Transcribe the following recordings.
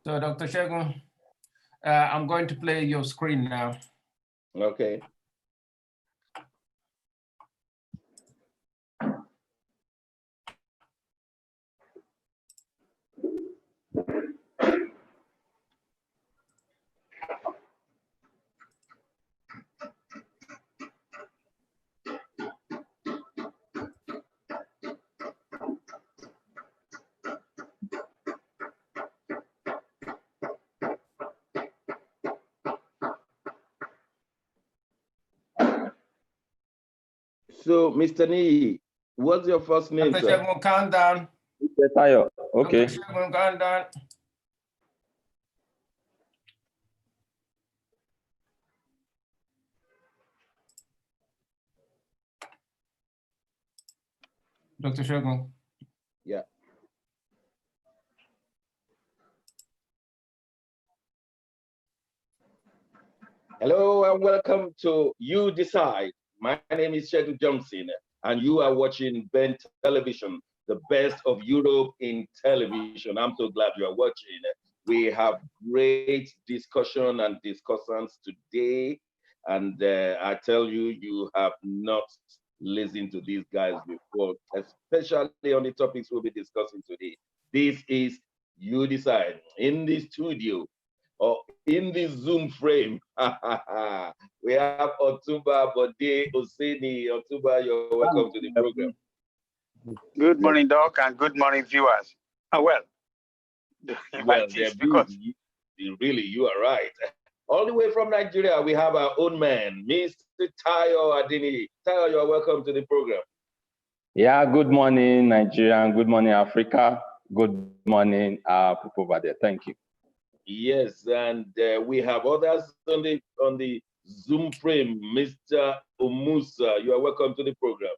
So, Dr. Shegun, I'm going to play your screen now. Okay. So, Mr. Nee, what's your first name, Dr. sir? Shegun, count down. Okay. Dr. Shegun, count down. Dr. Shegun. Yeah. Hello and welcome to You Decide. My name is Shegun Johnson, and you are watching Ben Television, the best of Europe in television. I'm so glad you are watching. We have great discussion and discussants today, and I tell you, you have not listened to these guys before, especially on the topics we'll be discussing today. This is You Decide. In the studio, or in the Zoom frame, we have Otumba Bode Oseni. Otumba, you're welcome to the program. Good morning, Doc, and good morning, viewers. Well, because really, you are right. All the way from Nigeria, we have our own man, Mr. Tayo Adini. Tayo, you are welcome to the program. Yeah, good morning, Nigeria, and good morning, Africa. Good morning, people over there. Thank you. Yes, and we have others on the Zoom frame. Mr. Omusa, you are welcome to the program.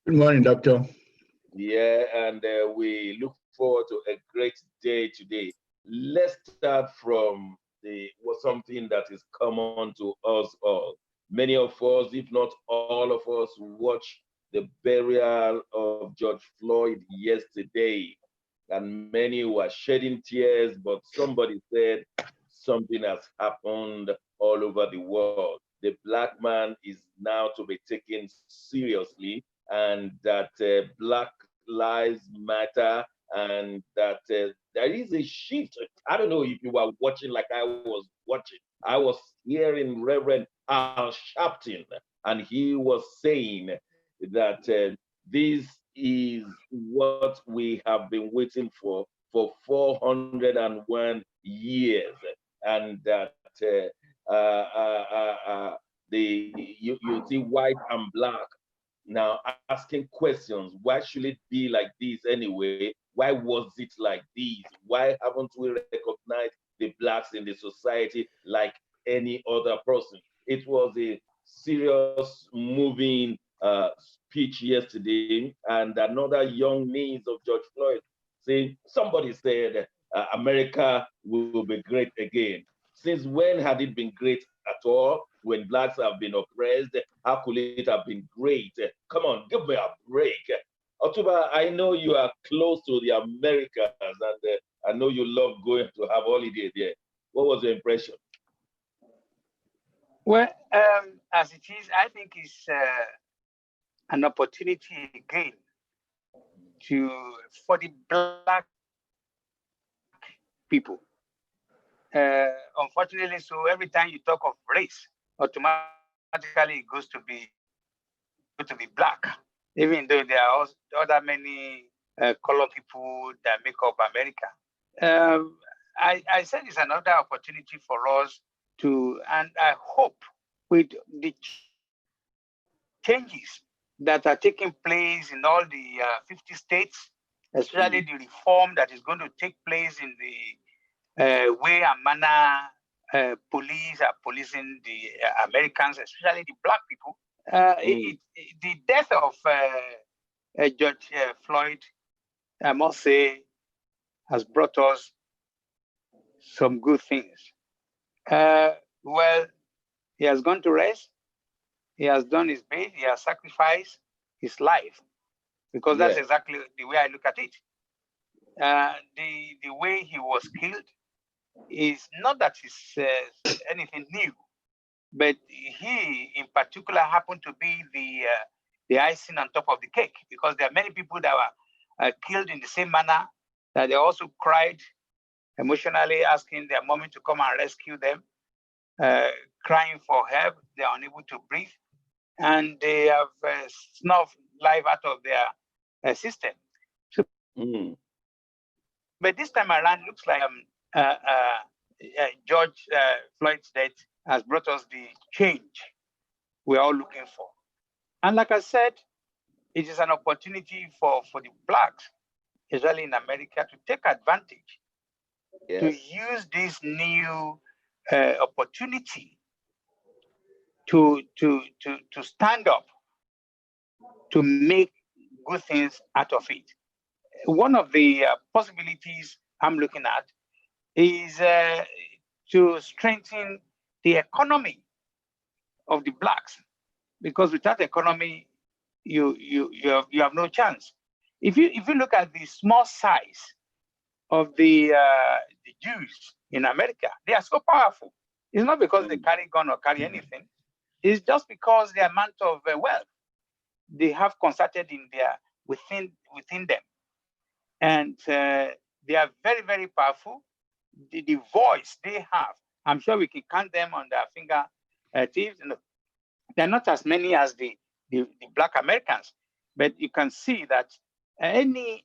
Good morning, Doctor. Yeah, and we look forward to a great day today. Let's start from something that is common to us all. Many of us, if not all of us, watched the burial of George Floyd yesterday. And many were shedding tears, but somebody said something has happened all over the world. The black man is now to be taken seriously, and that Black Lives Matter, and that there is a shift. I don't know if you were watching like I was watching. I was hearing Reverend Al Sharpton, and he was saying that this is what we have been waiting for 401 years, and that you see white and black now asking questions. Why should it be like this anyway? Why was it like this? Why haven't we recognized the blacks in the society like any other person? It was a serious, moving speech yesterday, and another young niece of George Floyd saying, somebody said America will be great again. Since when had it been great at all? When blacks have been oppressed, how could it have been great? Come on, give me a break. Otuba, I know you are close to the Americas, and I know you love going to have holiday there. What was your impression? Well, as it is, I think it's an opportunity again for the black people. Unfortunately, so every time you talk of race, automatically it goes to be black, even though there are other many color people that make up America. I said it's another opportunity for us to, and I hope with the changes that are taking place in all the 50 states, especially the reform that is going to take place in the way and manner police are policing the Americans, especially the black people. The death of George Floyd, I must say, has brought us some good things. Well, he has gone to rest. He has done his bit. He has sacrificed his life, because that's exactly the way I look at it. The way he was killed is not that it's anything new, but he in particular happened to be the icing on top of the cake, because there are many people that were killed in the same manner, that they also cried emotionally, asking their mommy to come and rescue them, crying for help. They are unable to breathe, and they have snuffed life out of their system. So, but this time around, looks like George Floyd's death has brought us the change we're all looking for. And like I said, it is an opportunity for the Blacks, especially in America, to take advantage, to use this new opportunity to stand up, to make good things out of it. One of the possibilities I'm looking at is to strengthen the economy of the Blacks, because without economy, you have no chance. If you look at the small size of the Jews in America, they are so powerful. It's not because they carry gun or carry anything. It's just because the amount of wealth they have concerted in their within them, and they are very, very powerful. The voice they have, I'm sure we can count them on their finger tips. They're not as many as the Black Americans, but you can see that any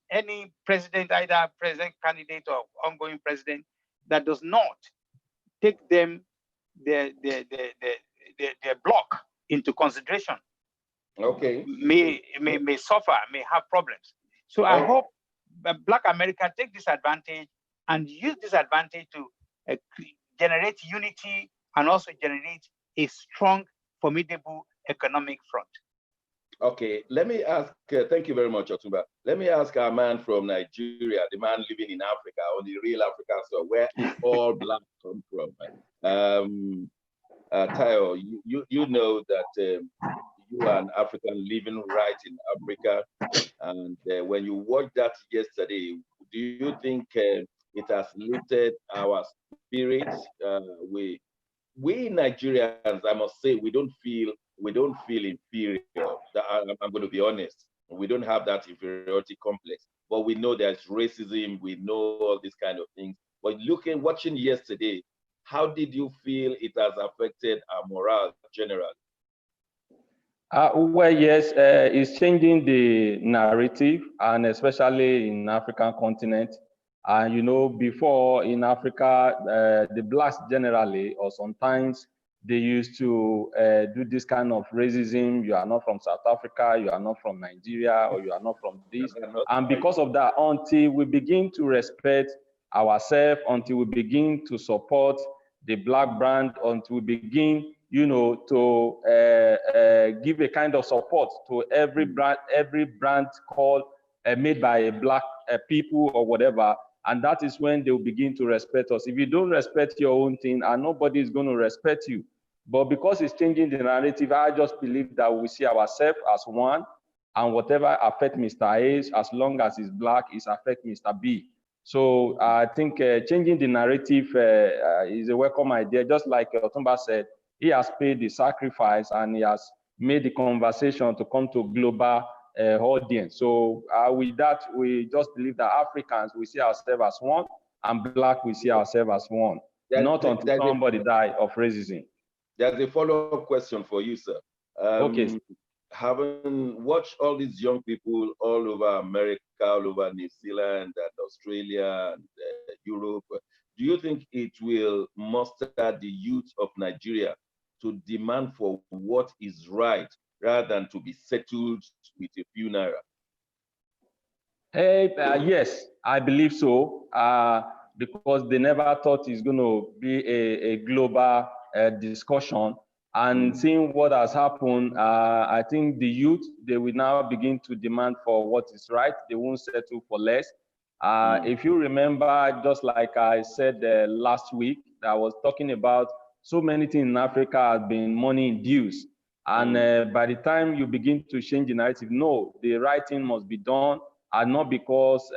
president, either president candidate or ongoing president, that does not take their block into consideration, may suffer, may have problems. So I hope Black America take this advantage and use this advantage to generate unity and also generate a strong, formidable economic front. Okay, let me ask, thank you very much, Otumba. Let me ask our man from Nigeria, the man living in Africa, on the real Africa, so where all Blacks come from. Tayo, you know that you are an African living right in Africa, and when you watched that yesterday, do you think it has lifted our spirits? We Nigerians, I must say, we don't feel inferior. I'm going to be honest. We don't have that inferiority complex, but we know there's racism. We know all these kind of things. But watching yesterday, how did you feel it has affected our morale generally? Well, yes, it's changing the narrative, and especially in African continent. And you know, before in Africa, the Blacks generally, or sometimes they used to do this kind of racism. You are not from South Africa, you are not from Nigeria, or you are not from this. And because of that, until we begin to respect ourselves, until we begin to support the Black brand, until we begin, you know, to give a kind of support to every brand called made by a Black people or whatever. And that is when they will begin to respect us. If you don't respect your own thing, and nobody is going to respect you. But because it's changing the narrative, I just believe that we see ourselves as one, and whatever affects Mr. A, as long as he's Black, it affects Mr. B. So I think changing the narrative is a welcome idea. Just like Otumba said, he has paid the sacrifice and he has made the conversation to come to global audience. So with that, we just believe that Africans, we see ourselves as one, and Black, we see ourselves as one. Not until somebody die of racism. There's a follow-up question for you, sir. Okay. Having watched all these young people all over America, all over New Zealand and Australia and Europe, do you think it will muster the youth of Nigeria to demand for what is right rather than to be settled with a few naira? Yes, I believe so, because they never thought it's going to be a global discussion. And seeing what has happened, I think the youth, they will now begin to demand for what is right. They won't settle for less. If you remember, just like I said last week, I was talking about so many things in Africa have been money induced. And by the time you begin to change the narrative, no, the right thing must be done. and not because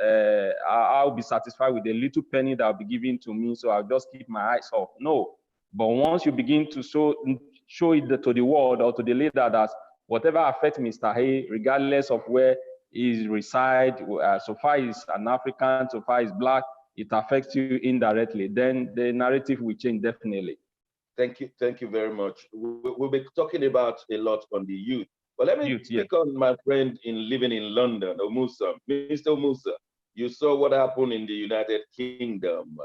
I'll be satisfied with the little penny that will be given to me, so I'll just keep my eyes off. No, but once you begin to show it to the world or to the leader that whatever affects Mr. Hay, regardless of where he resides, so far he's an African, so far he's Black, it affects you indirectly, then the narrative will change definitely. Thank you very much. We'll be talking about a lot on the youth. But let me pick on my friend living in London, Omusa. Mr. Omusa, you saw what happened in the United Kingdom,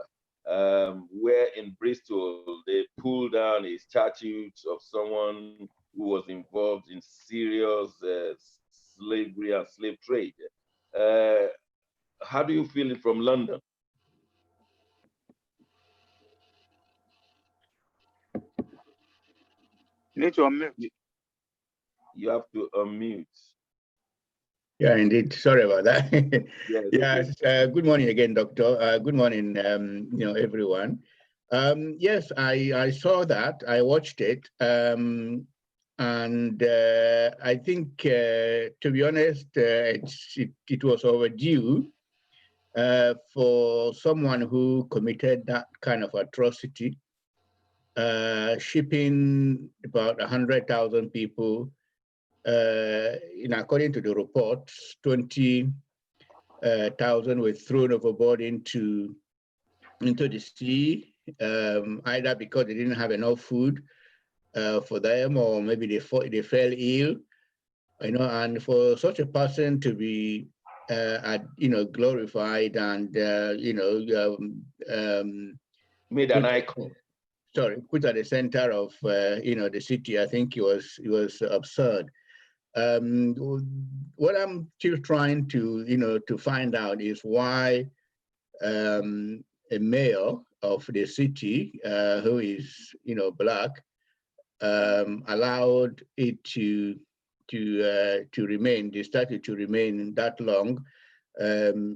where in Bristol, they pulled down a statue of someone who was involved in serious slavery and slave trade. How do you feel it from London? You need to unmute. You have to unmute. Yeah, indeed. Sorry about that. Yes. Good morning again, Doctor. Good morning, everyone. Yes, I saw that. I watched it, and I think, to be honest, it was overdue for someone who committed that kind of atrocity, shipping about 100,000 people. According to the reports, 20,000 were thrown overboard into the sea, either because they didn't have enough food for them, or maybe they fell ill. And for such a person to be, glorified and made an icon. Sorry, put at the center of the city. I think it was absurd. What I'm still trying to find out is why a mayor of the city who is Black allowed it to remain, the statue to remain that long,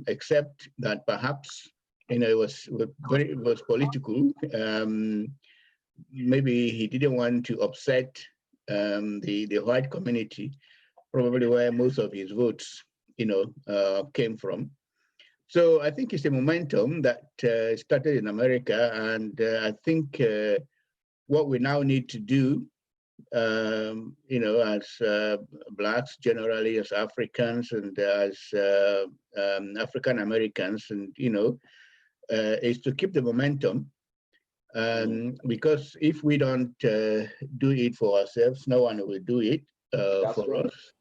except that perhaps it was political. Maybe he didn't want to upset the white community, probably where most of his votes, came from. So I think it's a momentum that started in America, and I think what we now need to do, as Blacks generally, as Africans, and as African Americans, and is to keep the momentum. Because if we don't do it for ourselves, no one will do it for us.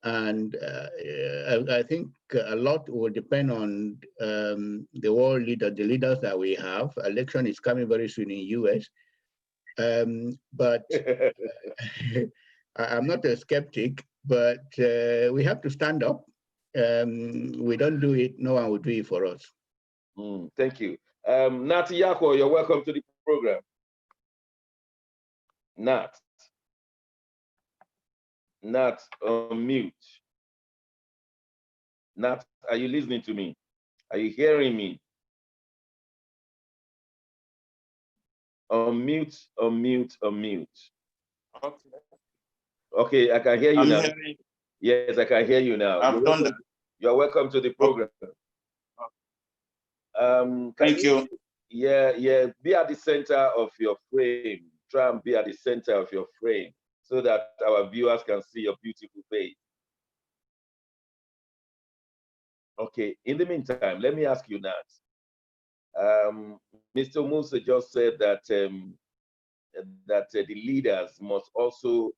I think a lot will depend on the world leader, the leaders that we have. Election is coming very soon in US. But I'm not a skeptic, but we have to stand up. We don't do it, no one will do it for us. Thank you. Nat Yako, you're welcome to the program. Nat, unmute. Nat, are you listening to me? Are you hearing me? Unmute. Okay, I can hear you now. Yes, I can hear you now. I've done that. You're welcome to the program. Thank you. Yeah, be at the center of your frame. Try and be at the center of your frame so that our viewers can see your beautiful face. Okay, in the meantime, let me ask you, Nat. Mr. Musa just said that the leaders must also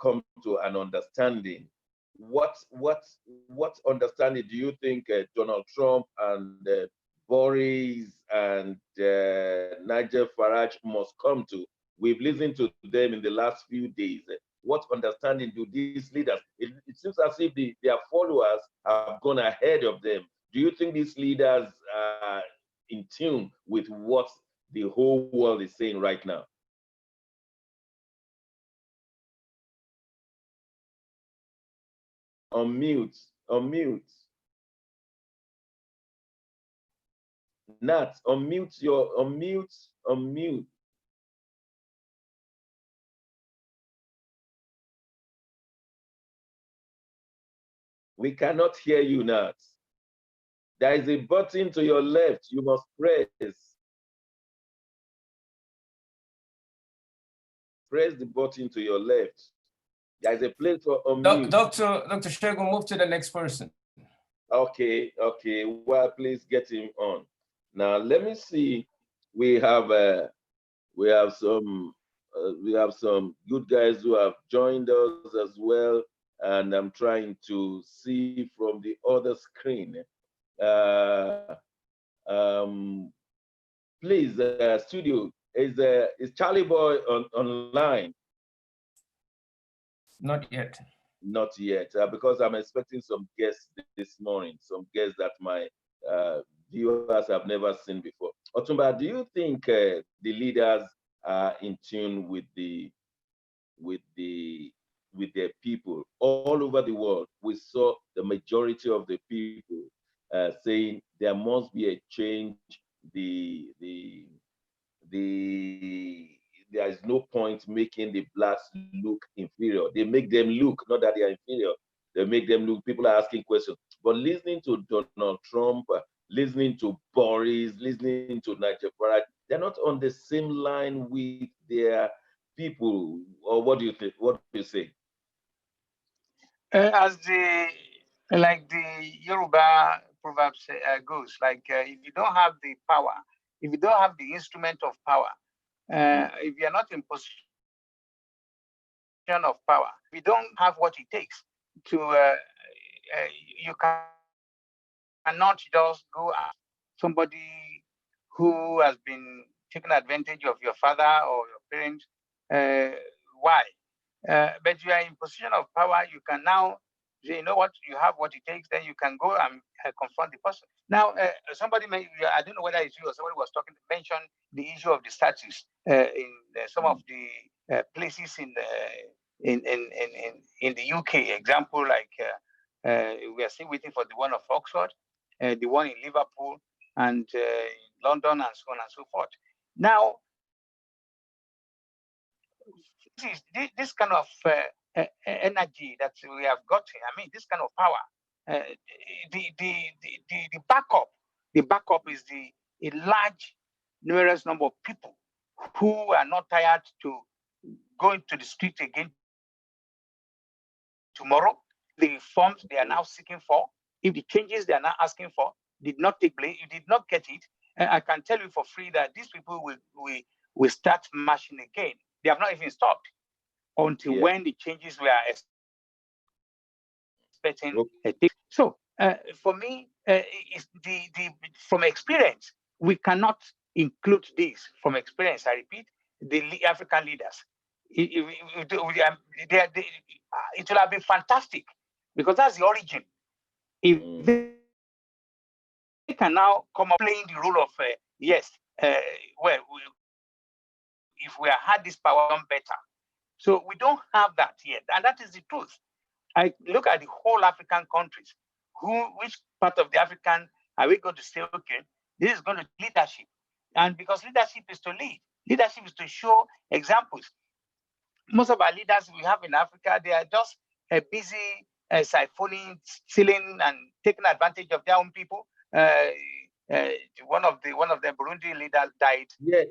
come to an understanding. What understanding do you think Donald Trump and Boris and Nigel Farage must come to? We've listened to them in the last few days. What understanding do these leaders? It seems as if their followers have gone ahead of them. Do you think these leaders are in tune with what the whole world is saying right now? Unmute. Nat, unmute. We cannot hear you now. There is a button to your left. You must press. Press the button to your left. There is a place for unmute. Dr. Shego, move to the next person. Okay. Well, please get him on. Now let me see. We have some good guys who have joined us as well, and I'm trying to see from the other screen. Please, studio, is Charly Boy online? Not yet. Not yet, because I'm expecting some guests this morning, some guests that my viewers have never seen before. Otumba, do you think the leaders are in tune with their people all over the world? We saw the majority of the people saying there must be a change. There is no point making the blacks look inferior. They make them look, not that they are inferior. They make them look. People are asking questions. But listening to Donald Trump, listening to Boris, listening to Nigel Farage, they're not on the same line with their people. Or what do you think? What do you say? As the Yoruba proverbs goes, if you don't have the power, if you don't have the instrument of power, if you're not in position of power, if you don't have what it takes to, you cannot just go at somebody who has been taking advantage of your father or your parents. Why? But you are in position of power. You can now say, you know what, you have what it takes. Then you can go and confront the person. Now, somebody I don't know whether it's you or somebody was talking to mention the issue of the statues in some of the places in the UK. Example, we are still waiting for the one of Oxford, the one in Liverpool, and London, and so on and so forth. Now, this kind of energy that we have gotten, I mean, this kind of power, the backup is a large, numerous number of people who are not tired to go into the street again tomorrow. The reforms they are now seeking for, if the changes they are now asking for did not take place, you did not get it, I can tell you for free that these people will start marching again. They have not even stopped until when the changes we are expecting. Okay. So for me, from experience, we cannot include this from experience. I repeat, the African leaders. It will have been fantastic because that's the origin. If they can now come up playing the role of if we had this power, done better. So we don't have that yet, and that is the truth. I look at the whole African countries. Which part of the African are we going to say, okay, this is going to leadership? And because leadership is to lead, leadership is to show examples. Most of our leaders we have in Africa, they are just busy siphoning, stealing, and taking advantage of their own people. One of the Burundi leaders died. Yeah.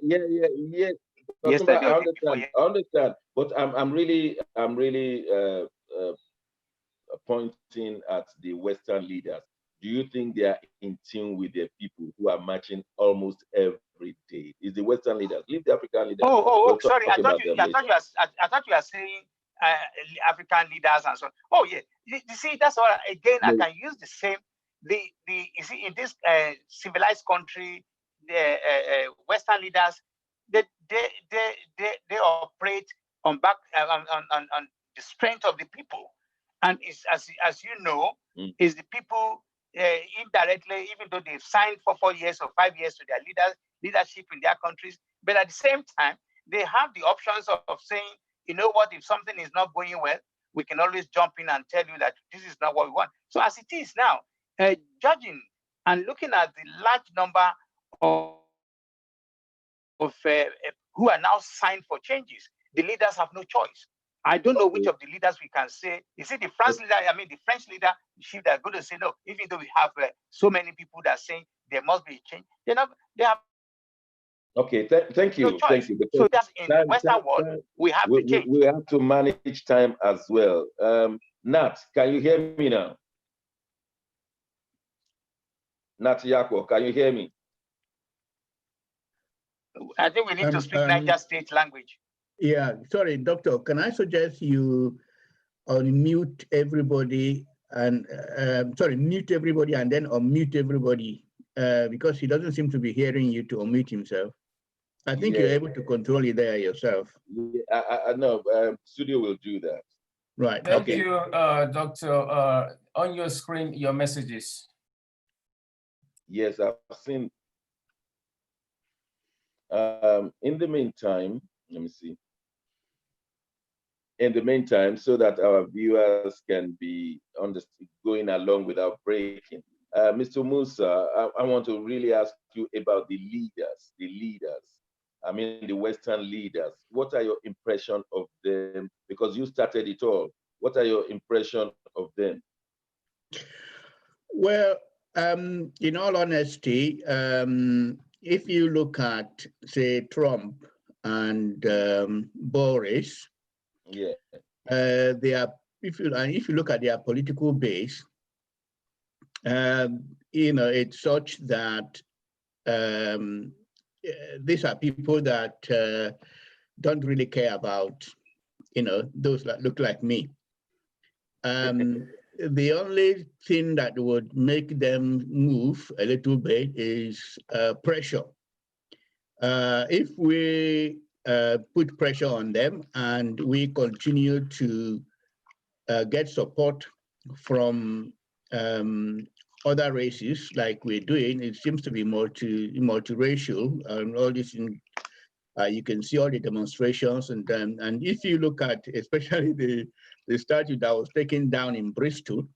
Yesterday, I understand, but I'm really pointing at the Western leaders. Do you think they are in tune with their people who are marching almost every day? Is the Western leaders? Leave the African leaders. Sorry. I thought you were saying African leaders and so on. Oh yeah. You see, that's what again I can use the same. You see, in this civilized country, the Western leaders they operate on the strength of the people, and it's as you know, is the people indirectly, even though they've signed for 4 years or 5 years to their leadership in their countries, but at the same time they have the options of saying, you know what, if something is not going well, we can always jump in and tell you that this is not what we want. So as it is now, judging and looking at the large number of who are now signed for changes, the leaders have no choice. I don't know which of the leaders we can say. Is it the France leader? I mean, the French leadership that's going to say no, even though we have so many people that are saying there must be a change. They have Okay, thank you. no choice. Thank you. So that's in the Western world, we have to change. We have to manage time as well. Nat, can you hear me now? Nat Yako, can you hear me? I think we need to speak Niger State language. Yeah, sorry, Doctor, can I suggest you unmute everybody and, mute everybody and then unmute everybody because he doesn't seem to be hearing you to unmute himself. I think you're able to control it there yourself. Yeah, I know, studio will do that. Right, Thank you, Doctor. On your screen, your messages. Yes, I've seen. In the meantime, let me see. In the meantime, so that our viewers can be going along without breaking. Mr. Musa, I want to really ask you about the leaders. I mean, the Western leaders. What are your impression of them? Because you started it all. What are your impression of them? Well, in all honesty, if you look at, say, Trump and Boris, yeah, they are. If you look at their political base, it's such that these are people that don't really care about, those that look like me. The only thing that would make them move a little bit is pressure. If we put pressure on them and we continue to get support from other races like we're doing, it seems to be multiracial and all this. You can see all the demonstrations, and if you look at especially the statue that was taken down in Bristol,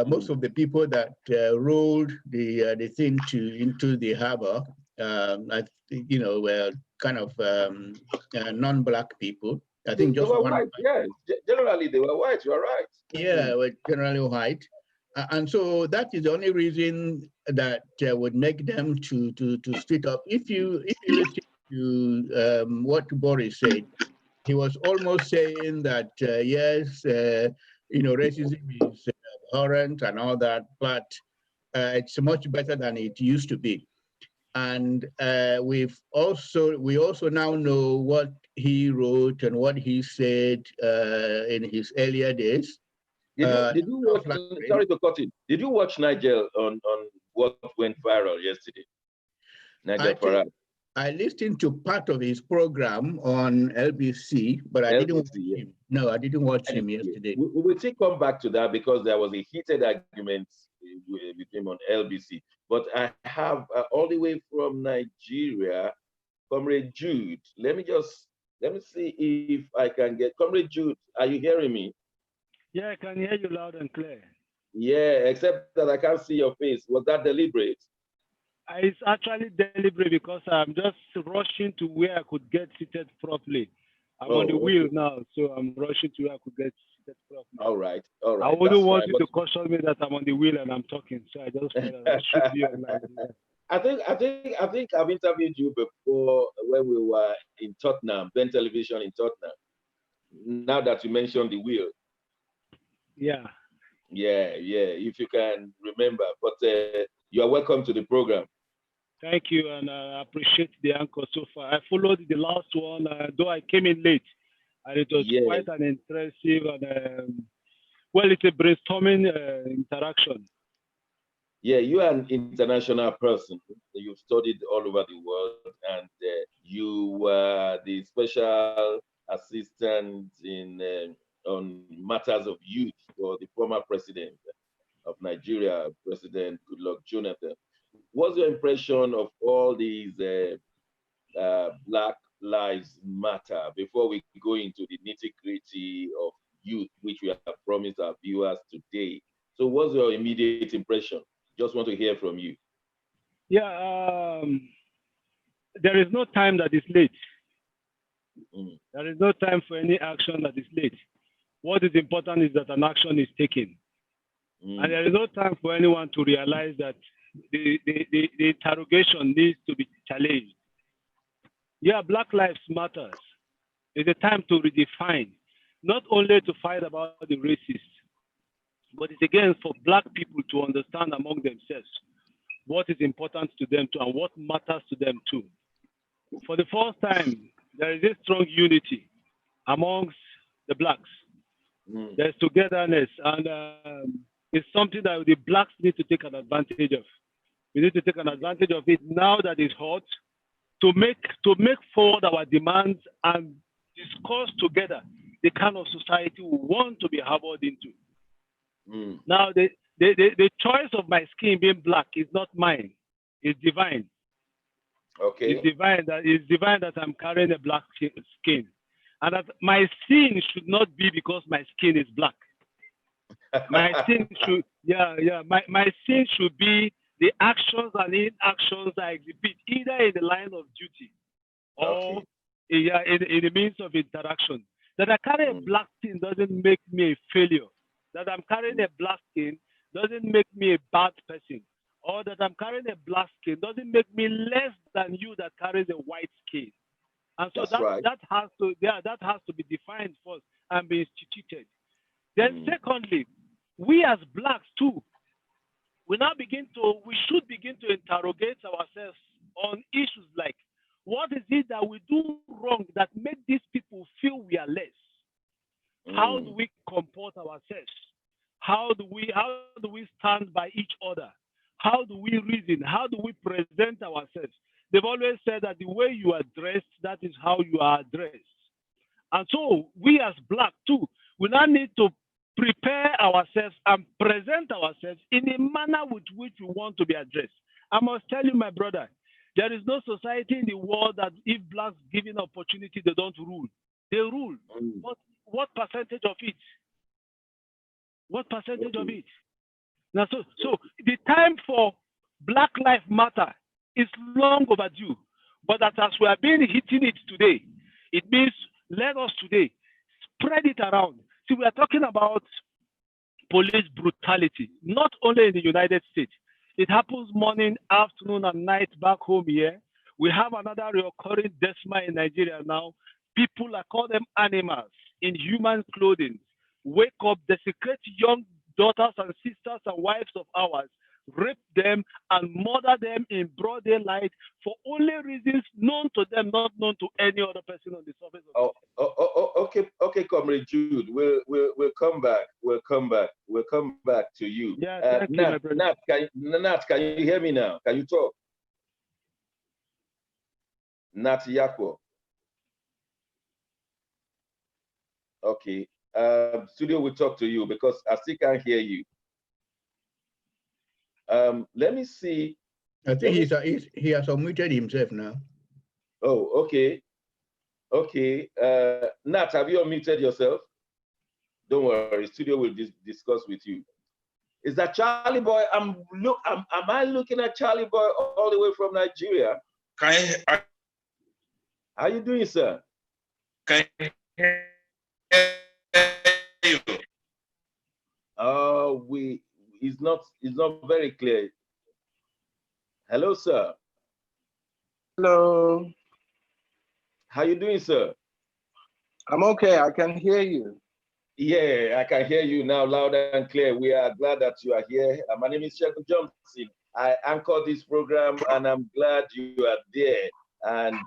most of the people that rolled the thing into the harbor, were kind of non-black people. I think just they were white. Yeah, generally they were white. You are right. Yeah, were generally white. And so that is the only reason that would make them to split up. If you listen to what Boris said, he was almost saying that yes, racism is abhorrent and all that, but it's much better than it used to be. And we also now know what he wrote and what he said in his earlier days. Did you watch? Sorry to cut in. Did you watch Nigel on what went viral yesterday? Nigel Farage. I listened to part of his program on LBC, but I didn't watch him. No, I didn't watch him yesterday. We will still come back to that because there was a heated argument with him on LBC. But I have all the way from Nigeria, Comrade Jude. Let me see if I can get Comrade Jude. Are you hearing me? Yeah, I can hear you loud and clear. Yeah, except that I can't see your face. Was that deliberate? It's actually deliberate because I'm just rushing to where I could get seated properly. I'm on the wheel now, so I'm rushing to where I could get seated properly. All right. I wouldn't want you to caution me that I'm on the wheel and I'm talking, so I just should be online. I think I've interviewed you before when we were in Tottenham, Ben Television in Tottenham. Now that you mentioned the wheel. Yeah. Yeah. If you can remember, but you are welcome to the program. Thank you, and I appreciate the anchor so far. I followed the last one, though I came in late, and it was quite an impressive and it's a brainstorming interaction. Yeah, you are an international person. You've studied all over the world, and you were the special assistant on matters of youth for the former president of Nigeria, President Goodluck Jonathan. What's your impression of all these Black Lives Matter before we go into the nitty-gritty of youth, which we have promised our viewers today? So what's your immediate impression? Just want to hear from you. Yeah, there is no time that is late. There is no time for any action that is late. What is important is that an action is taken. And there is no time for anyone to realize that the interrogation needs to be challenged. Yeah, Black Lives Matters. It's a time to redefine, not only to fight about the racists, but it's again for Black people to understand among themselves what is important to them too and what matters to them too. For the first time, there is a strong unity amongst the Blacks. There's togetherness, and it's something that the Blacks need to take an advantage of. We need to take an advantage of it now that it's hot, to make forward our demands and discuss together the kind of society we want to be harbored into. Now, the choice of my skin being Black is not mine; it's divine. Okay. It's divine that I'm carrying a Black skin, and that my sin should not be because my skin is Black. My sin should, my sin should be the actions and inactions I exhibit, either in the line of duty or in the means of interaction. That I carry a Black skin doesn't make me a failure. That I'm carrying a Black skin doesn't make me a bad person. Or that I'm carrying a Black skin doesn't make me less than you that carries a white skin. And so that has to be defined first and be instituted. Then secondly, we as Blacks too, we should begin to interrogate ourselves on issues like, what is it that we do wrong that make these people feel we are less? How do we comport ourselves? How do we stand by each other? How do we reason? How do we present ourselves? They've always said that the way you are dressed, that is how you are addressed. And so we as Black too, we now need to prepare ourselves and present ourselves in a manner with which we want to be addressed. I must tell you, my brother, there is no society in the world that if Blacks given opportunity, they don't rule. They rule. But what percentage of it? What percentage of it? Now, so the time for Black Lives Matter is long overdue. But that as we are being hitting it today, it means let us today spread it around. See, we are talking about police brutality, not only in the United States. It happens morning, afternoon, and night back home here. We have another recurring decima in Nigeria now. People, I call them animals in human clothing, wake up, desecrate young daughters and sisters and wives of ours, rape them and murder them in broad daylight for only reasons known to them, not known to any other person on the surface of okay, Comrade Jude, we'll come back. We'll come back to you. Yeah, thank you, my brother. Nat, can you hear me now? Can you talk? Nat Yako. Okay. Studio will talk to you because I still can't hear you. Let me see. I think he has unmuted himself now. Oh, okay. Okay. Nat, have you unmuted yourself? Don't worry, studio will discuss with you. Is that Charly Boy? Am I looking at Charly Boy all the way from Nigeria? How you doing, sir? Can you hear you? It's not very clear. Hello, sir. Hello. How you doing, sir? I'm okay. I can hear you. Yeah, I can hear you now loud and clear. We are glad that you are here. My name is Sheku Johnson. I anchor this program and I'm glad you are there. And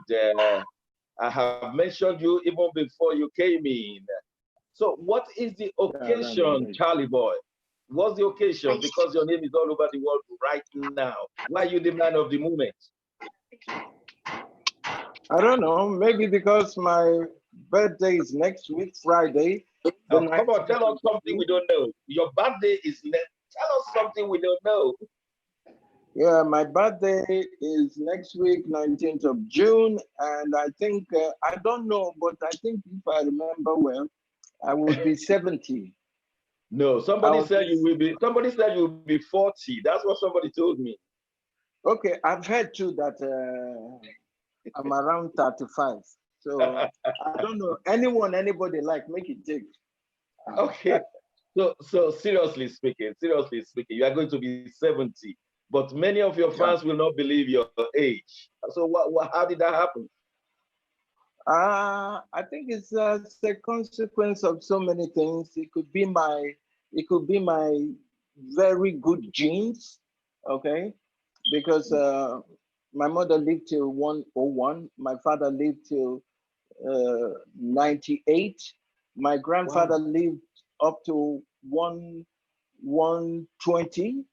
I have mentioned you even before you came in. So what is the occasion, Charly Boy? What's the occasion? Because your name is all over the world right now. Why are you the man of the moment? I don't know. Maybe because my birthday is next week, Friday. Oh, come on, tell us something we don't know. Your birthday is next. Tell us something we don't know. Yeah, my birthday is next week, 19th of June. And I think, I don't know, but I think if I remember well, I will be 70. No, somebody said you will be 40. That's what somebody told me. Okay, I've heard too that I'm around 35. So I don't know. Anybody like, make it take. Okay. So seriously speaking, you are going to be 70, but many of your fans will not believe your age. So how did that happen? I think it's a consequence of so many things. It could be my very good genes, okay? Because my mother lived till 101, my father lived till 98, my grandfather lived up to 120,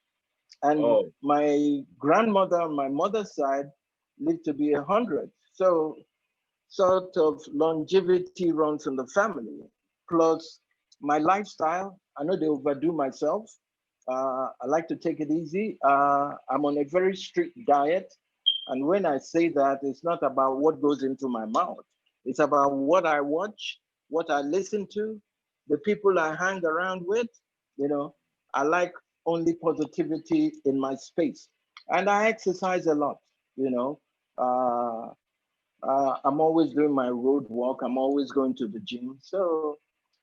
and my grandmother on my mother's side lived to be 100. So sort of longevity runs in the family. Plus my lifestyle, I know they overdo myself. I like to take it easy. I'm on a very strict diet. And when I say that, it's not about what goes into my mouth. It's about what I watch, what I listen to, the people I hang around with. You know, I like only positivity in my space. And I exercise a lot, you know. I'm always doing my road walk. I'm always going to the gym. So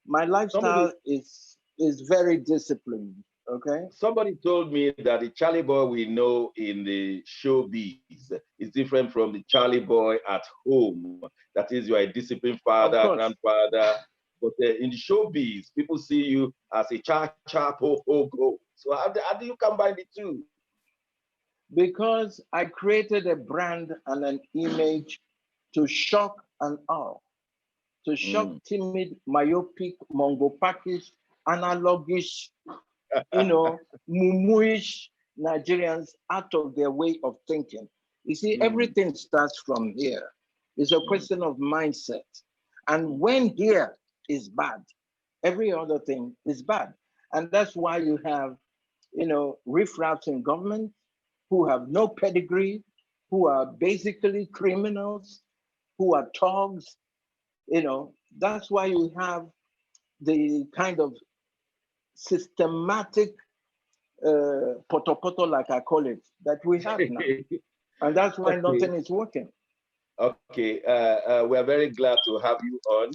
my lifestyle is very disciplined. Okay. Somebody told me that the Charly Boy we know in the showbiz is different from the Charly Boy at home. That is, you are a disciplined father, grandfather. But in the showbiz, people see you as a cha-cha, ho-ho-go. So how do you combine the two? Because I created a brand and an image to shock and awe, to shock timid, myopic, mongopakish, analogish, you know, mumuish Nigerians out of their way of thinking. You see, everything starts from here. It's a question of mindset. And when here is bad, every other thing is bad. And that's why you have, you know, riffraffs in government who have no pedigree, who are basically criminals, who are thugs. You know, that's why you have the kind of systematic poto, like I call it, that we have now. And that's why nothing is working. Okay, we are very glad to have you on.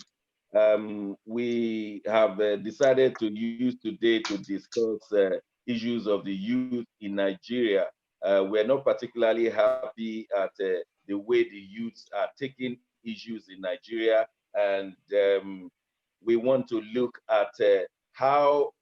We have decided to use today to discuss issues of the youth in Nigeria. We're not particularly happy at the way the youths are taking issues in Nigeria, and we want to look at how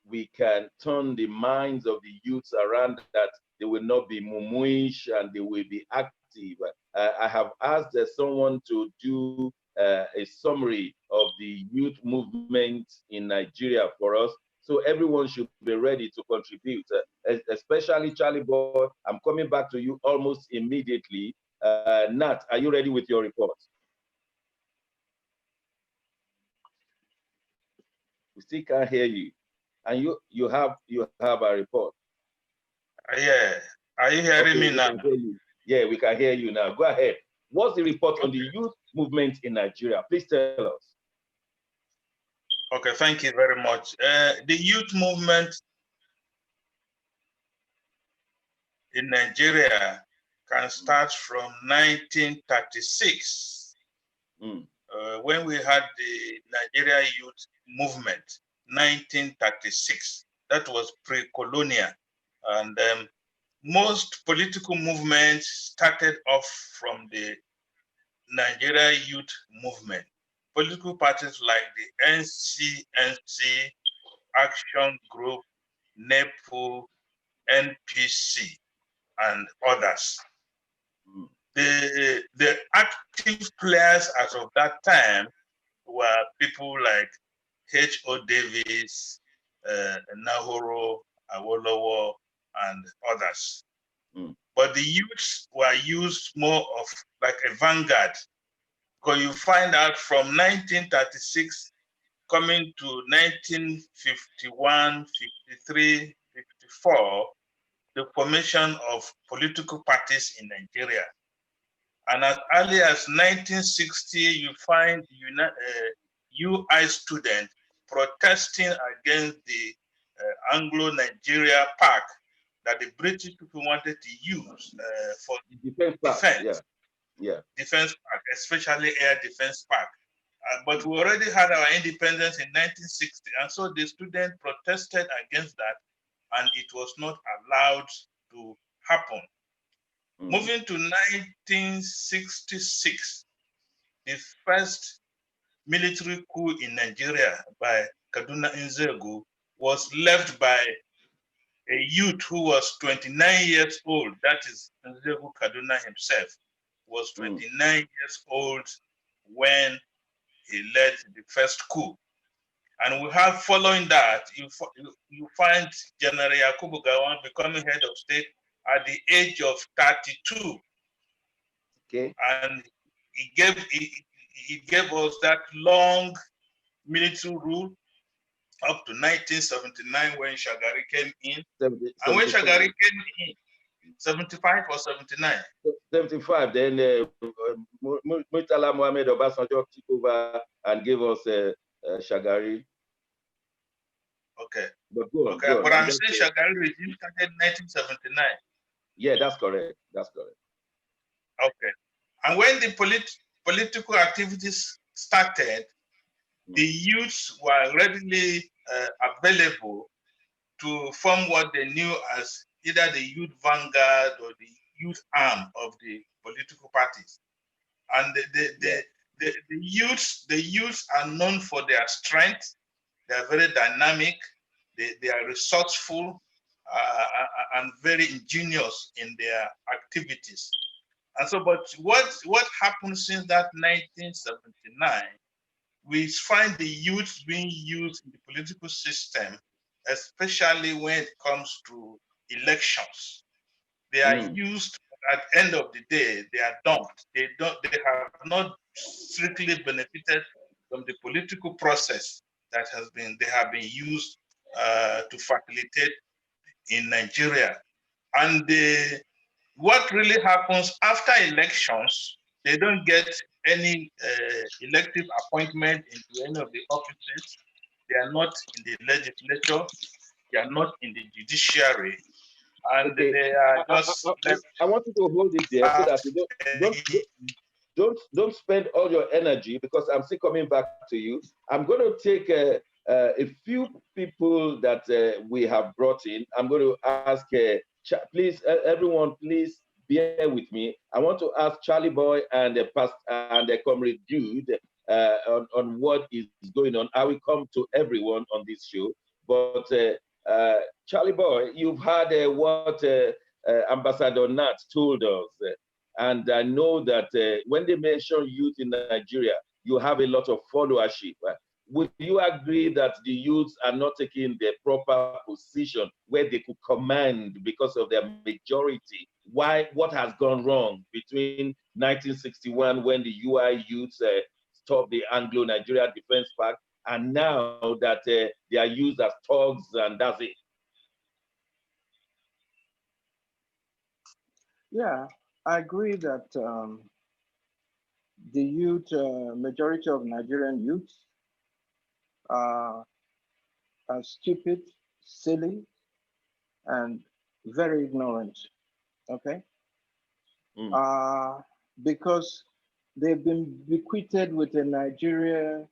we can turn the minds of the youths around, that they will not be mumuish and they will be active. I have asked someone to do a summary of the youth movement in Nigeria for us, so everyone should be ready to contribute, especially Charly Boy. I'm coming back to you almost immediately. Nat, are you ready with your report? We still can't hear you. And you have a report. Yeah. Are you hearing me now? Yeah, we can hear you now. Go ahead. What's the report on the youth movement in Nigeria? Please tell us. Okay, thank you very much. The youth movement in Nigeria can start from 1936, when we had the Nigeria Youth Movement, 1936. That was pre-colonial. And most political movements started off from the Nigeria Youth Movement. Political parties like the NCNC, Action Group, NEPO, NPC, and others. The active players as of that time were people like H.O. Davis, Nahoro, Awolowo, and others. But the youths were used more of like a vanguard, because you find out from 1936 coming to 1951, 53, 54, the formation of political parties in Nigeria. And as early as 1960, you find UI students protesting against the Anglo-Nigeria Pact that the British people wanted to use for defense. defense park, especially Air Defense Park. But we already had our independence in 1960, and so the students protested against that, and it was not allowed to happen. Moving to 1966, the first military coup in Nigeria by Kaduna Nzegu was led by a youth who was 29 years old. That is Nzegu Kaduna himself was 29 years old when he led the first coup. And we have, following that, you find General Yakubu Gowon becoming head of state at the age of 32. Okay. And he gave us that long military rule up to 1979 when Shagari came in. And when Shagari came in, 75 or 79? 75, then Murtala Mohamed Obasanjo took over and gave us Shagari. Okay. But go on, okay, go on. But I'm saying Shagari regime started in 1979. Yeah, that's correct. That's correct. Okay. And when the political activities started, the youths were readily available to form what they knew as either the youth vanguard or the youth arm of the political parties. And the youths are known for their strength. They are very dynamic. They are resourceful and very ingenious in their activities. And so, but what happened since that 1979, we find the youth being used in the political system, especially when it comes to elections. They are used, at the end of the day, they are dumped. They have not strictly benefited from the political process that they have been used to facilitate in Nigeria. And what really happens after elections, they don't get any elective appointment into any of the offices. They are not in the legislature. They are not in the judiciary. And they are just. I want you to hold it there so that you don't spend all your energy, because I'm still coming back to you. I'm going to take a few people that we have brought in. I'm going to ask, please, everyone, please bear with me. I want to ask Charly Boy and Comrade Jude on what is going on. I will come to everyone on this show, but Charly Boy, you've had what Ambassador Nat told us, and I know that when they mention youth in Nigeria, you have a lot of followership. Would you agree that the youths are not taking the proper position where they could command because of their majority? What has gone wrong between 1961, when the UI youths stopped the Anglo-Nigeria Defense Pact, and now that they are used as thugs and that's it? Yeah, I agree that the youth, majority of Nigerian youths are stupid, silly, and very ignorant, okay? Because they've been bequeathed with a Nigeria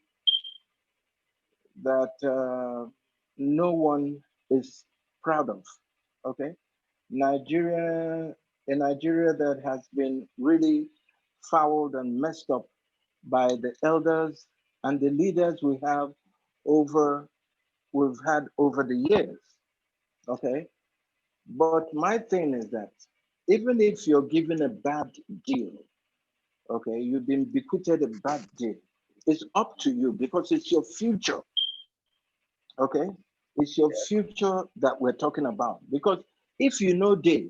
that no one is proud of, okay? A Nigeria that has been really fouled and messed up by the elders and the leaders we've had over the years, okay? But my thing is that even if you're given a bad deal, okay, you've been bequeathed a bad deal, it's up to you because it's your future, okay? It's your future that we're talking about. Because if you know day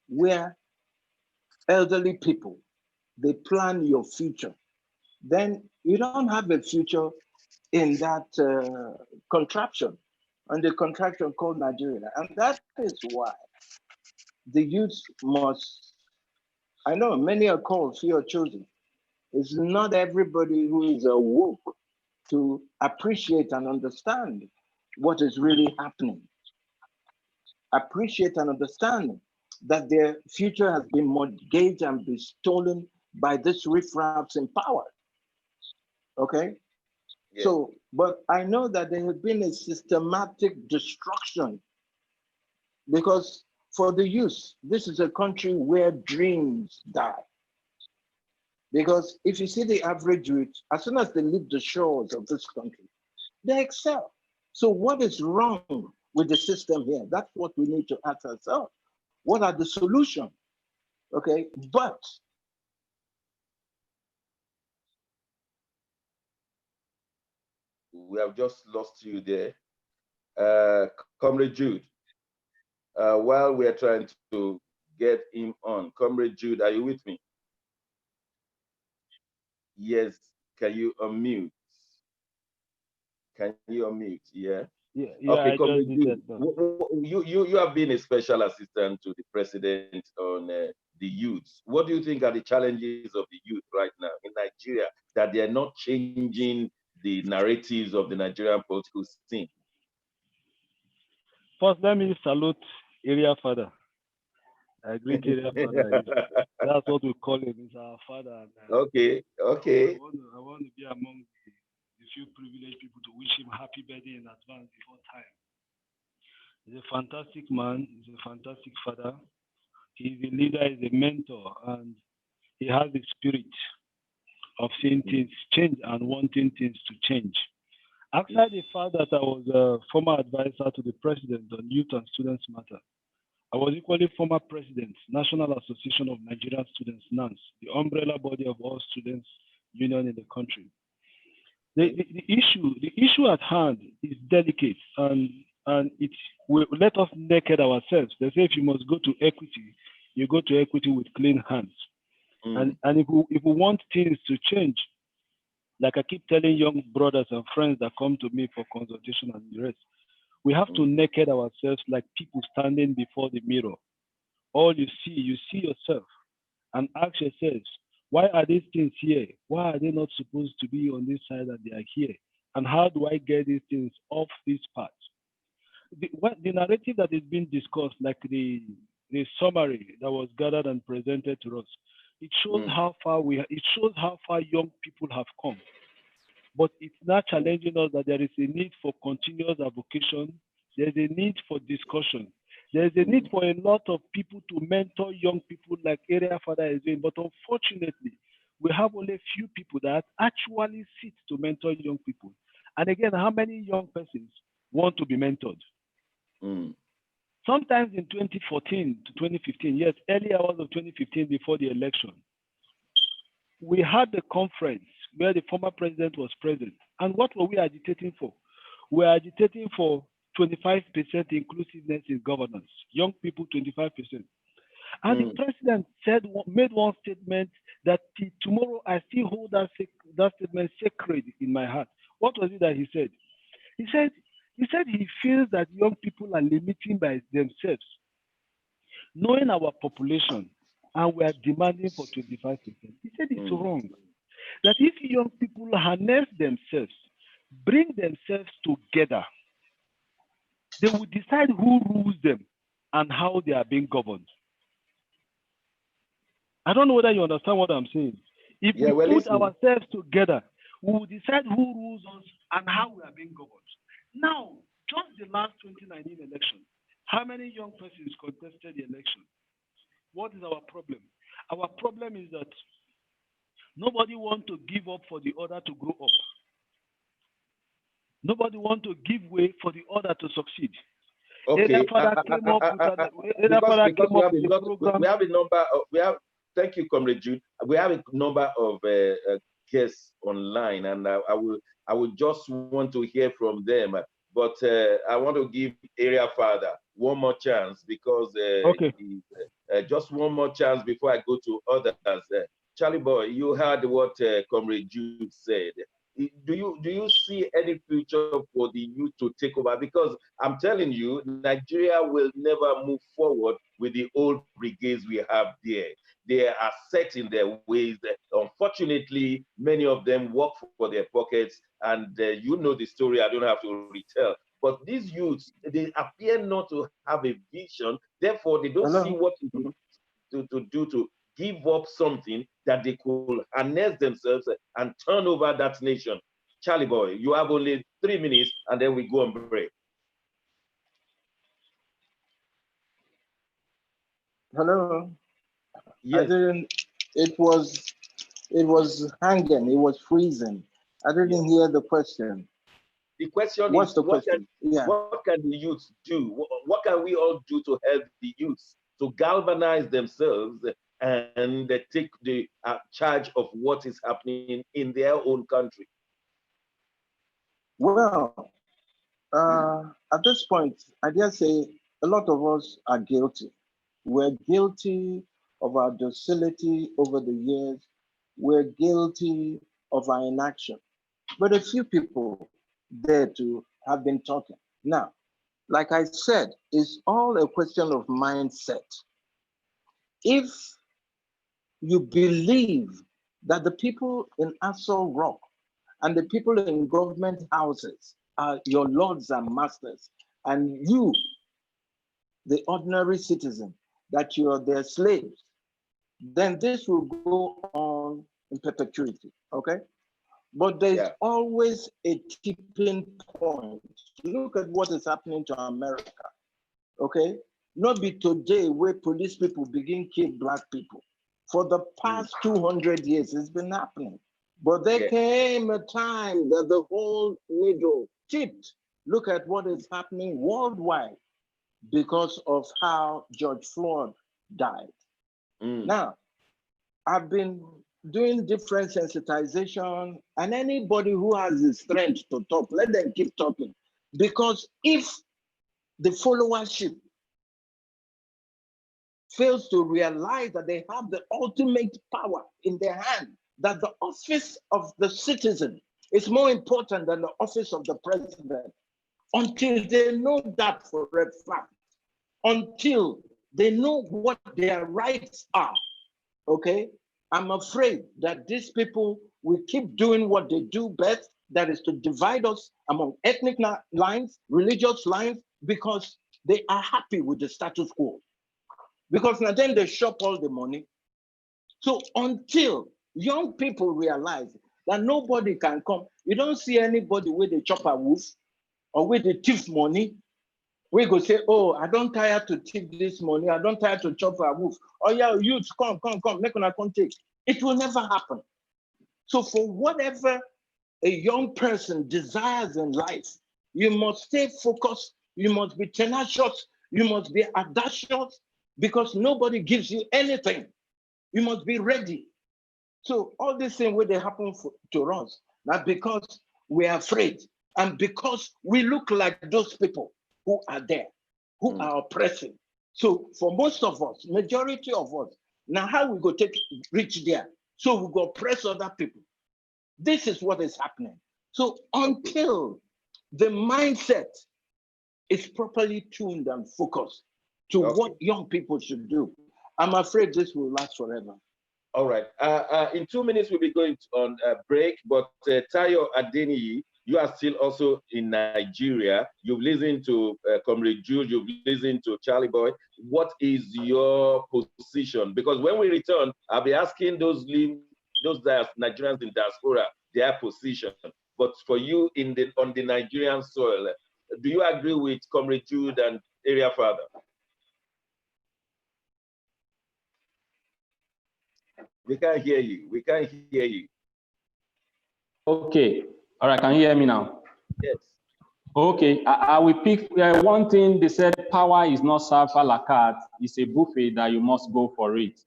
where elderly people, they plan your future, then you don't have a future in that contraption, and the contraption called Nigeria. And that is why the youth must, I know many are called, few are chosen. It's not everybody who is awoke to appreciate and understand what is really happening. Appreciate and understand that their future has been mortgaged and been stolen by this riffraffs in power. Okay? Yeah. So, but I know that there has been a systematic destruction because for the youth, this is a country where dreams die. Because if you see the average youth, as soon as they leave the shores of this country, they excel. So what is wrong with the system here? That's what we need to ask ourselves. What are the solutions? Okay, but we have just lost you there. Comrade Jude, while we are trying to get him on, Comrade Jude, are you with me? Yes, can you unmute? Can you unmute? Yeah. Yeah, Okay, I Comrade just did Jude, that. you have been a special assistant to the president on the youth. What do you think are the challenges of the youth right now in Nigeria that they are not changing the narratives of the Nigerian political scene? First, let me salute Area Fada. I greet Area Fada. That's what we call him. He's our father. And, okay. I want to be among the few privileged people to wish him happy birthday in advance before time. He's a fantastic man. He's a fantastic father. He's a leader. He's a mentor, and he has the spirit of seeing things change and wanting things to change. Outside the fact that I was a former advisor to the president on youth and students matter, I was equally former president, National Association of Nigerian Students, NANS, the umbrella body of all students union in the country. The issue at hand is delicate, and it will let us naked ourselves. They say if you must go to equity, you go to equity with clean hands. And if we want things to change, like I keep telling young brothers and friends that come to me for consultation and the rest, we have to naked ourselves like people standing before the mirror. All you see yourself and ask yourselves, why are these things here? Why are they not supposed to be on this side and they are here? And how do I get these things off this path? The narrative that is being discussed, like the summary that was gathered and presented to us, it shows how far young people have come. But it's not challenging us that there is a need for continuous advocation. There's a need for discussion. There's a need for a lot of people to mentor young people like Area Fada is doing. But unfortunately, we have only a few people that actually sit to mentor young people. And again, how many young persons want to be mentored? Sometimes in 2014 to 2015, yes, early hours of 2015 before the election, we had the conference where the former president was present. And what were we agitating for? We were agitating for 25% inclusiveness in governance, young people 25%. And the president made one statement that tomorrow I still hold that statement sacred in my heart. What was it that he said? He said he feels that young people are limiting by themselves, knowing our population, and we are demanding for 25%. He said it's wrong. That if young people harness themselves, bring themselves together, they will decide who rules them and how they are being governed. I don't know whether you understand what I'm saying. If we put ourselves together, we will decide who rules us and how we are being governed. Now, just the last 2019 election, how many young persons contested the election? What is our problem? Our problem is that nobody wants to give up for the other to grow up. Nobody wants to give way for the other to succeed. Okay. Thank you, Comrade Jude. We have a number of guests online, and I would just want to hear from them. But I want to give Area Fada one more chance because just one more chance before I go to others. Charly Boy, you heard what Comrade Jude said. Do you see any future for the youth to take over? Because I'm telling you, Nigeria will never move forward with the old brigades we have there. They are set in their ways. Unfortunately, many of them work for their pockets, and you know the story. I don't have to retell. But these youths, they appear not to have a vision. Therefore, they don't see what to do to give up something that they could harness themselves and turn over that nation. Charly Boy, you have only 3 minutes and then we go on break. Hello. Yes. I didn't. It was hanging. It was freezing. I didn't hear the question. The question What's is, the question? what can the youth do? What can we all do to help the youth to galvanize themselves and take the charge of what is happening in their own country? Well, at this point, I dare say a lot of us are guilty. We're guilty of our docility over the years. We're guilty of our inaction. But a few people there to have been talking. Now, like I said, it's all a question of mindset. If you believe that the people in Aso Rock and the people in government houses are your lords and masters, and you, the ordinary citizen, that you are their slaves, then this will go on in perpetuity, okay? But there's always a tipping point. Look at what is happening to America, okay? Not be today where police people begin kill Black people. For the past 200 years, it's been happening. But there came a time that the whole needle tipped. Look at what is happening worldwide because of how George Floyd died. Now, I've been doing different sensitization, and anybody who has the strength to talk, let them keep talking. Because if the followership fails to realize that they have the ultimate power in their hand, that the office of the citizen is more important than the office of the president, until they know that for a fact, until they know what their rights are, okay? I'm afraid that these people will keep doing what they do best, that is to divide us among ethnic lines, religious lines, because they are happy with the status quo. Because now then they shop all the money. So until young people realize that nobody can come, you don't see anybody with a chop a wolf or with the thief money. We go say, oh, I don't tire to take this money. I don't tire to chop a wolf. Oh yeah, youth, come, make una come take. It will never happen. So for whatever a young person desires in life, you must stay focused. You must be tenacious. You must be audacious, because nobody gives you anything. You must be ready. So all these things where they happen to us, now because we are afraid and because we look like those people who are there, who are oppressing. So for most of us, majority of us, now how we go reach there? So we go oppress other people. This is what is happening. So until the mindset is properly tuned and focused to what young people should do, I'm afraid this will last forever. All right. In 2 minutes, we'll be going on a break, but Tayo Adeniyi, you are still also in Nigeria. You've listened to Comrade Jude, you've listened to Charly Boy. What is your position? Because when we return, I'll be asking those Nigerians in diaspora their position. But for you on the Nigerian soil, do you agree with Comrade Jude and Area Fada? We can't hear you. We can't hear you. Okay. All right. Can you hear me now? Yes. Okay. I will pick one thing. They said power is not served a la carte. It's a buffet that you must go for it.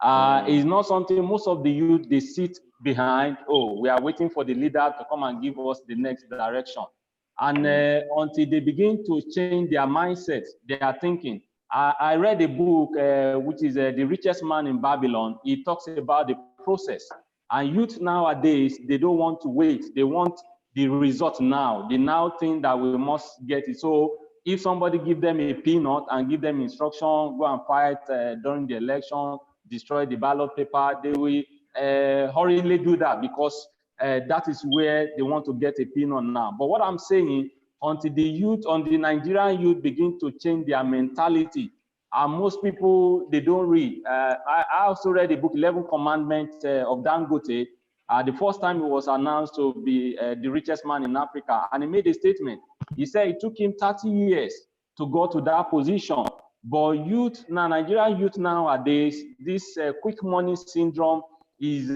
It's not something most of the youth, they sit behind. Oh, we are waiting for the leader to come and give us the next direction. And until they begin to change their mindset, they are thinking. I read a book, which is The Richest Man in Babylon. It talks about the process. And youth nowadays, they don't want to wait. They want the result now. They now think that we must get it. So if somebody give them a peanut and give them instruction, go and fight during the election, destroy the ballot paper, they will hurriedly do that because that is where they want to get a peanut now. But what I'm saying, until the Nigerian youth begin to change their mentality And most people, they don't read. I also read the book 11 Commandments of Dangote. The first time he was announced to be the richest man in Africa, and he made a statement. He said it took him 30 years to go to that position. But youth, now Nigerian youth nowadays, this quick money syndrome is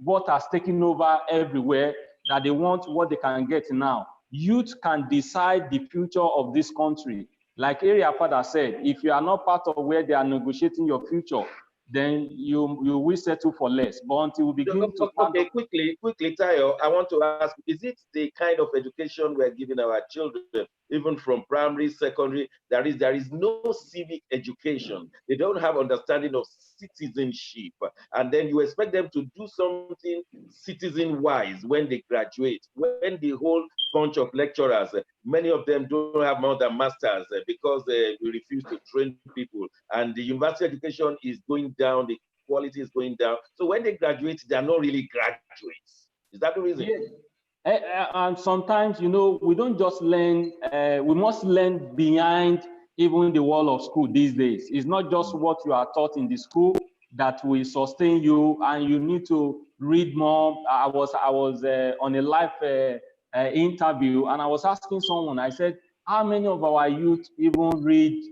what has taken over everywhere, that they want what they can get now. Youth can decide the future of this country. Like Area Fada said, if you are not part of where they are negotiating your future, then you will settle for less. But until we begin to okay, quickly, Tayo, I want to ask, is it the kind of education we're giving our children, even from primary, secondary? There is no civic education. They don't have understanding of citizenship. And then you expect them to do something citizen-wise when they graduate, when the whole bunch of lecturers, many of them don't have more than masters because we refuse to train people. And the university education is going down, the quality is going down. So when they graduate, they are not really graduates. Is that the reason? Yes. And sometimes, we don't just learn, we must learn behind even the wall of school these days. It's not just what you are taught in the school that will sustain you, and you need to read more. I was on a live interview, and I was asking someone, I said, how many of our youth even read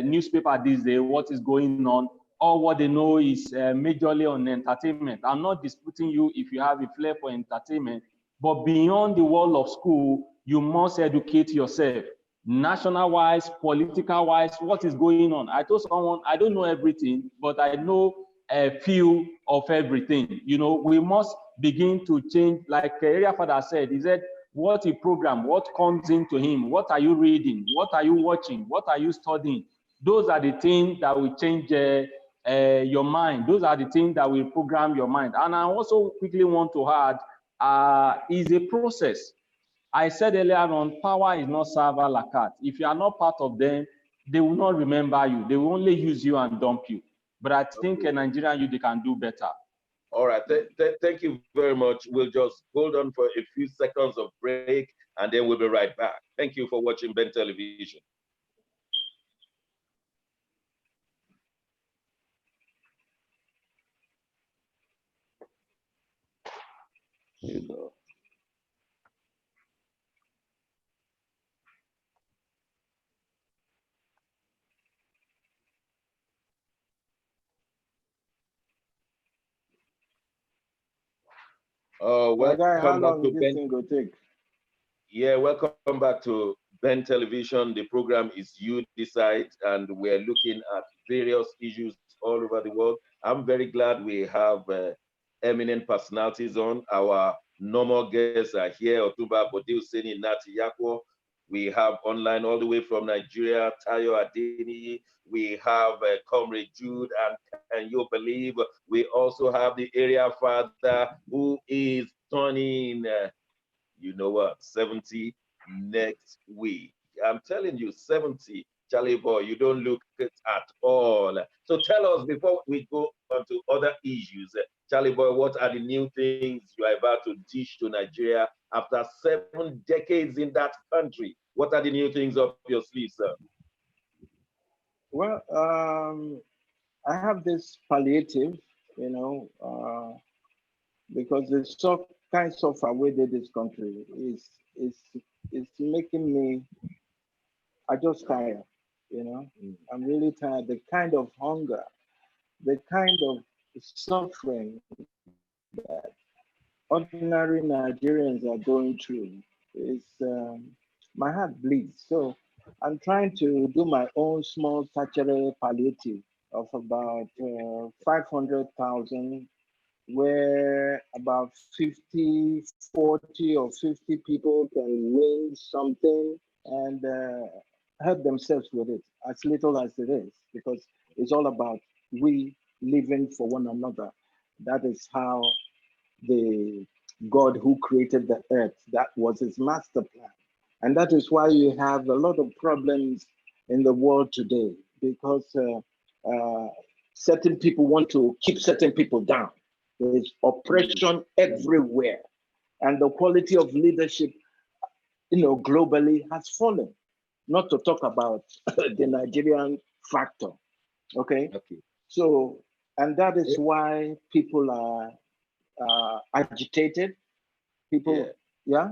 newspaper these days, what is going on? All what they know is majorly on entertainment. I'm not disputing you if you have a flair for entertainment, but beyond the wall of school, you must educate yourself. National-wise, political-wise, what is going on? I told someone, I don't know everything, but I know a few of everything. We must begin to change, like Area Fada said, he said, what a program, what comes into him, what are you reading, what are you watching, what are you studying? Those are the things that will change your mind. Those are the things that will program your mind. And I also quickly want to add, is a process. I said earlier on, power is not serve a la carte. If you are not part of them, they will not remember you. They will only use you and dump you. But I think a Nigerian youth, they can do better. All right, thank you very much. We'll just hold on for a few seconds of break, and then we'll be right back. Thank you for watching Ben Television. Welcome back to Ben. Yeah, welcome back to Ben Television. The program is You Decide, and we're looking at various issues all over the world. I'm very glad we have eminent personalities on. Our normal guests are here: Otumba Bodil-Seni, Nati Yakwo. We have online all the way from Nigeria, Tayo Adeni. We have Comrade Jude, and can you believe we also have the Area Fada, who is turning, 70 next week. I'm telling you, 70, Charly Boy, you don't look it at all. So tell us, before we go on to other issues, Charly Boy, what are the new things you are about to dish to Nigeria after 7 decades in that country? What are the new things up your sleeve, sir? Well, I have this palliative, because the kinds of away this country is making me, I just tired, I'm really tired. The kind of hunger, the kind of suffering that ordinary Nigerians are going through is, my heart bleeds. So I'm trying to do my own small statutory palliative of about 500,000, where about 50, 40 or 50 people can win something and help themselves with it, as little as it is, because it's all about we living for one another. That is how the God who created the earth, that was his master plan. And that is why you have a lot of problems in the world today, because certain people want to keep certain people down. There is oppression everywhere. And the quality of leadership, globally has fallen. not to talk about the Nigerian factor. Okay. Okay. So, and that is why people are agitated. People, yeah.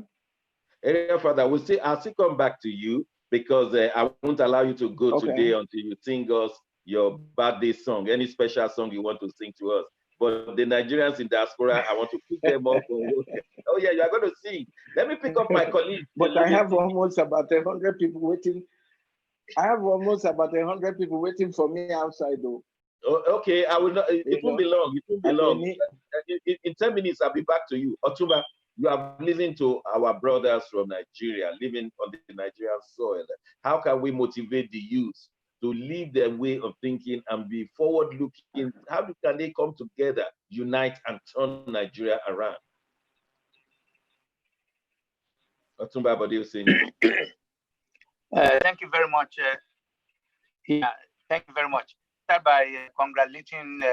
Area Fada, I'll still come back to you because I won't allow you to go today until you sing us your birthday song, any special song you want to sing to us. But the Nigerians in diaspora, I want to pick them up. Oh yeah, you are going to sing. Let me pick up my colleague. But I have almost about 100 people waiting. I have almost about 100 people waiting for me outside though. Oh, okay, I will not, it won't be long. It won't be long. In 10 minutes, I'll be back to you. Otumba, you have listened to our brothers from Nigeria, living on the Nigerian soil. How can we motivate the youth to leave their way of thinking and be forward-looking? How can they come together, unite, and turn Nigeria around? Otumba Bode-Oseni. Thank you very much. Thank you very much. Start by congratulating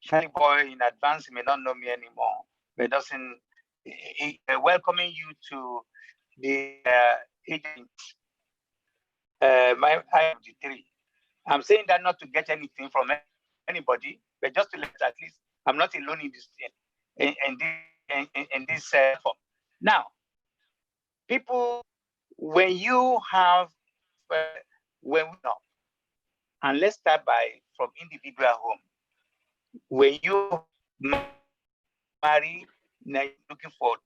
Charly Boy in advance. He may not know me anymore, but doesn't welcoming you to the agent. My IMG3. I'm saying that not to get anything from anybody, but just to let at least I'm not alone in this in this form. Now, people, when you have when we know, and let's start by from individual home. When you marry, now you're looking for,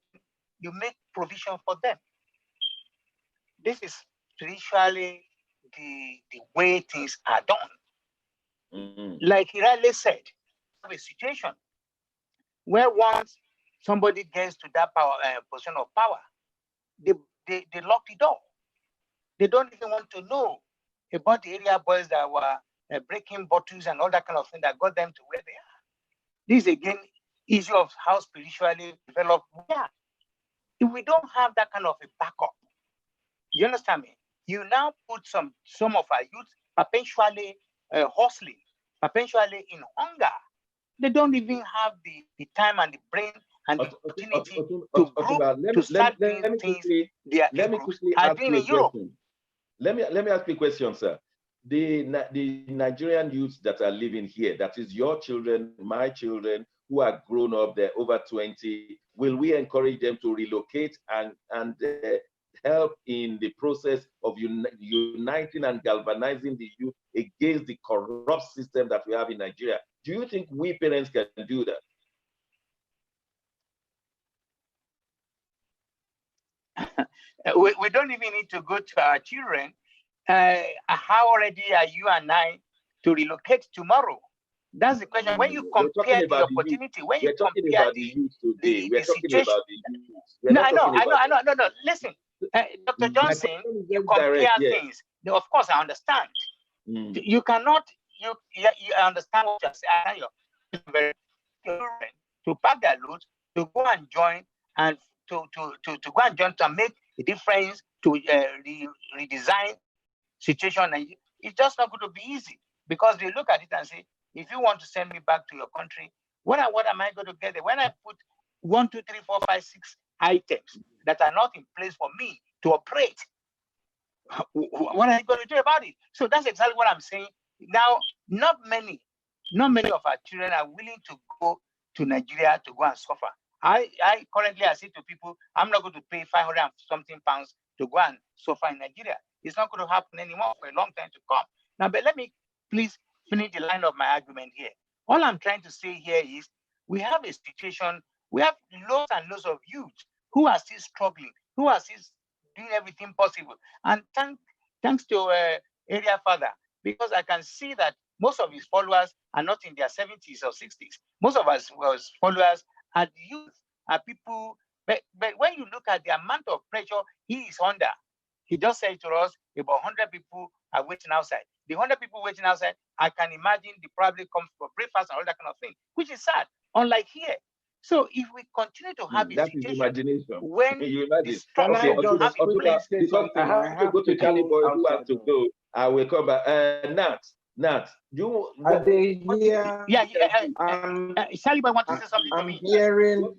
you make provision for them. This is spiritually the way things are done. Like he rightly said, have a situation where once somebody gets to that power, position of power, they lock the door. They don't even want to know about the area boys that were breaking bottles and all that kind of thing that got them to where they are. This again, issue of how spiritually developed we are. If we don't have that kind of a backup, you understand me? You now put some of our youth perpetually hustling, perpetually in hunger. They don't even have the time and the brain and the opportunity to start doing things they are doing in Europe. Let me ask you a question, sir. The Nigerian youths that are living here, that is your children, my children, who are grown up, they're over 20, will we encourage them to relocate and help in the process of uniting and galvanizing the youth against the corrupt system that we have in Nigeria? Do you think we parents can do that? We don't even need to go to our children. How ready are you and I to relocate tomorrow? That's the question. When you compare the opportunity, when you compare the situation. I know. Listen, Dr. Johnson, you compare things. Of course, I understand. You cannot, you understand what you're saying. To pack their load, to go and join, and to go and join to make a difference, to redesign situation, and it's just not going to be easy, because they look at it and say, if you want to send me back to your country, what am I going to get there? When I put 1, 2, 3, 4, 5, 6 items that are not in place for me to operate, what are you going to do about it? So that's exactly what I'm saying. Now, not many of our children are willing to go to Nigeria to go and suffer. I currently say to people, I'm not going to pay 500 and something pounds to go and suffer in Nigeria. It's not going to happen anymore for a long time to come. Now, but let me please finish the line of my argument here. All I'm trying to say here is we have a situation, we have loads and loads of youth who are still struggling, who are still doing everything possible. And thanks to Area Fada, because I can see that most of his followers are not in their 70s or 60s. Most of us followers are youth, are people, but when you look at the amount of pressure he is under, he just said to us about 100 people are waiting outside. The 100 people waiting outside, I can imagine they probably come for breakfast and all that kind of thing, which is sad, unlike here. So if we continue to have that is imagination. When you imagine, okay, because I have to go to Charly Boy who has to go, I will come back. Nat, you Charly Boy want to say something to me. Hearing,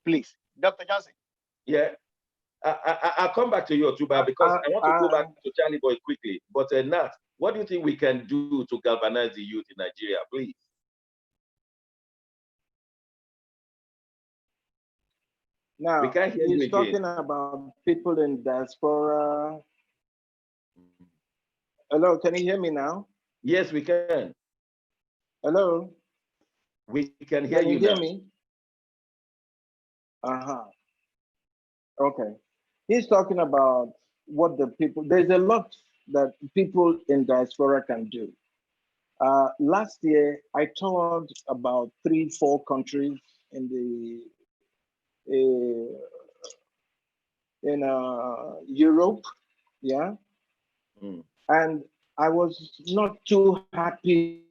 please, Dr. Johnson. Yeah. I'll come back to you, Otuba, because I want to go back to Charly Boy quickly. But Nat, what do you think we can do to galvanize the youth in Nigeria, please? Now, we can't hear you he's again. talking about people in diaspora. Hello, can you hear me now? Yes, we can. Hello? We can hear you Can you hear now. me? Okay. He's talking about what the people, there's a lot that people in diaspora can do. Last year, I toured about 3-4 countries in Europe, yeah? And I was not too happy